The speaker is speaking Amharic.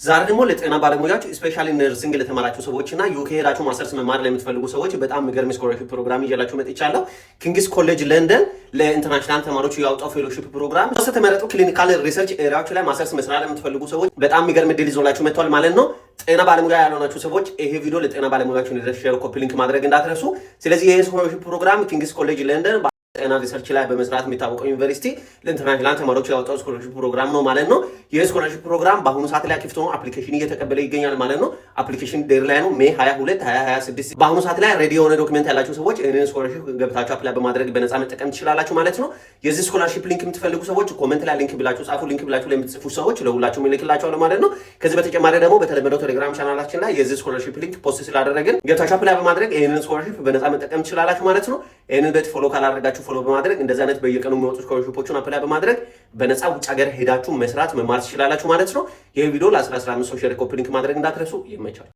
ዛሬ ደግሞ ለጤና ባለሙያዎች ስፔሻሊ ነርሲንግ ለተማራችሁ ሰዎችና ዩኬ ሄዳችሁ ማስተርስ መማር ለምትፈልጉ ሰዎች በጣም የሚገርም ስኮላርሺፕ ፕሮግራም ይዤላችሁ መጥቻለሁ። ኪንግስ ኮሌጅ ለንደን ለኢንተርናሽናል ተማሪዎች ያወጣው ፌሎሺፕ ፕሮግራም ተመረጡ ክሊኒካል ሪሰርች ኤሪያዎች ላይ ማስተርስ መስራት ለምትፈልጉ ሰዎች በጣም የሚገርም እድል ይዞላችሁ መጥቷል ማለት ነው። ጤና ባለሙያ ያልሆናችሁ ሰዎች ይሄ ቪዲዮ ለጤና ባለሙያዎች እንዲደርስ ሼር፣ ኮፒ ሊንክ ማድረግ እንዳትረሱ። ስለዚህ ይሄ ስኮላርሺፕ ፕሮግራም ኪንግስ ኮሌጅ ለንደን ጤና ሪሰርች ላይ በመስራት የሚታወቀው ዩኒቨርሲቲ ለኢንተርናሽናል ተማሪዎች ያወጣው ስኮላርሺፕ ፕሮግራም ነው ማለት ነው። ይህ ስኮላርሺፕ ፕሮግራም በአሁኑ ሰዓት ላይ አክቲቭ ሆኖ አፕሊኬሽን እየተቀበለ ይገኛል ማለት ነው። አፕሊኬሽን ዴድላይኑ ሜይ 22 2026። በአሁኑ ሰዓት ላይ ሬዲ የሆነ ዶክመንት ያላችሁ ሰዎች ይህንን ስኮላርሺፕ ገብታችሁ አፕላይ በማድረግ በነፃ መጠቀም ትችላላችሁ ማለት ነው። የዚህ ስኮላርሺፕ ሊንክ የምትፈልጉ ሰዎች ኮሜንት ላይ ሊንክ ብላችሁ ጻፉ። ሊንክ ብላችሁ ለምትጽፉ ሰዎች ለሁላችሁም ይልክላችኋል ማለት ነው። ከዚህ በተጨማሪ ደግሞ በተለመደው ቴሌግራም ቻናላችን ላይ የዚህ ስኮላርሺፕ ሊንክ ፖስት ስላደረግን ገብታችሁ አፕላይ በማድረግ ይህንን ስኮላርሺፕ በነፃ መጠቀም ትችላላችሁ ማለት ነው። ይህንን በት ፎሎ ካላደረጋችሁ ፎሎ በማድረግ እንደዛ አይነት በየቀኑ የሚወጡ ስኮላርሺፖችን አፕላይ በማድረግ በነፃ ውጭ ሀገር ሄዳችሁ መስራት መማር ትችላላችሁ ማለት ነው። ይህ ቪዲዮ ለ15 ሰው ሼር፣ ኮፒ ሊንክ ማድረግ እንዳትረሱ። ይመቻል።